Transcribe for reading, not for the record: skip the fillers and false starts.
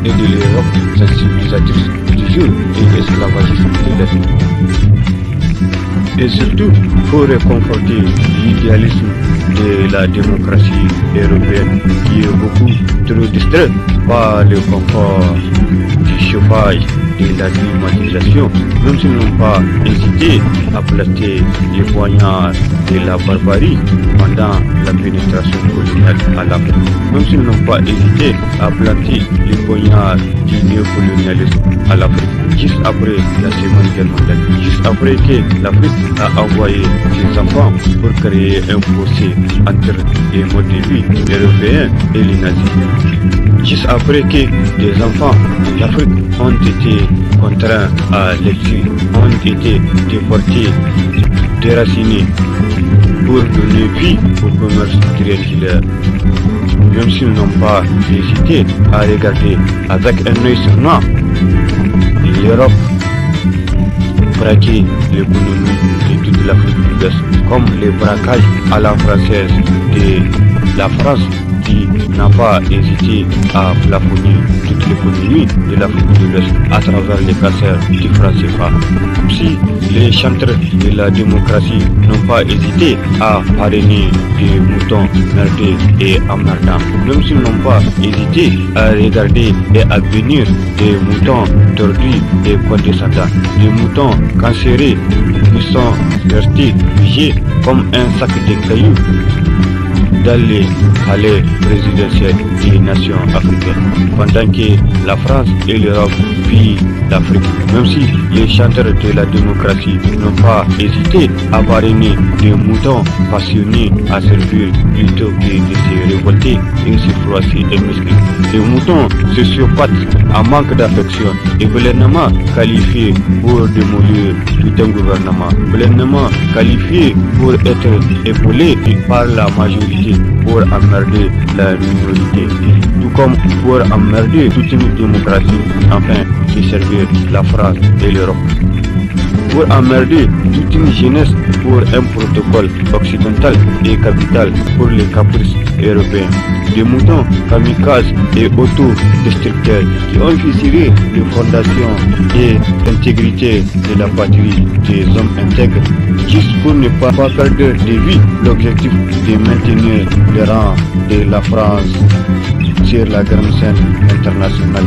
et de l'Europe civilisatrice du jour et esclavagiste de l'Est. Et surtout, pour réconforter l'idéalisme de la démocratie européenne qui est beaucoup trop distrait par le confort du chauffage et la climatisation, même s'ils n'ont pas hésité à placer les poignards de la barbarie pendant la pénétration coloniale à l'Afrique, même s'ils n'ont pas hésité à planter les poignards du néocolonialisme à l'Afrique, juste après la Seconde Guerre mondiale, juste après que l'Afrique a envoyé ses enfants pour créer un fossé entre les modes de vie européens et les nazis. Juste après que des enfants d'Afrique ont été contraints à l'exil, ont été déportés, déracinés pour donner vie au commerce triangulaire. Même s'ils n'ont pas hésité à regarder avec un œil sournois l'Europe braquer l'économie de toute l'Afrique de l'Ouest, comme les braquages à la française de la France qui n'a pas hésité à plafonner toute l'économie de l'Afrique de l'Ouest à travers les casseurs du franc CFA. Si les chantres de la démocratie n'ont pas hésité à parrainer des moutons merdés et emmerdants, même s'ils n'ont pas hésité à regarder et à bénir des moutons tordus et condescendants, des moutons cancérés qui sont restés figés comme un sac de cailloux dans les palais présidentiels des nations africaines, pendant que la France et l'Europe pillent l'Afrique. Même si les chanteurs de la démocratie n'ont pas hésité à parrainer des moutons passionnés à servir plutôt que de se révolter et se froisser et muscler. Des moutons sociopathes en manque d'affection et pleinement qualifiés pour démolir tout un gouvernement, pleinement qualifiés pour être épaulés par la majorité pour emmerder la minorité, tout comme pour emmerder toute une démocratie afin de servir la France et l'Europe, pour emmerder toute une jeunesse pour un protocole occidental et capital pour les caprices européens, des moutons kamikazes et autodestructeurs qui ont fissuré les fondations et l'intégrité de la patrie des hommes intègres, juste pour ne pas perdre de vue l'objectif de maintenir le rang de la France sur la grande scène internationale.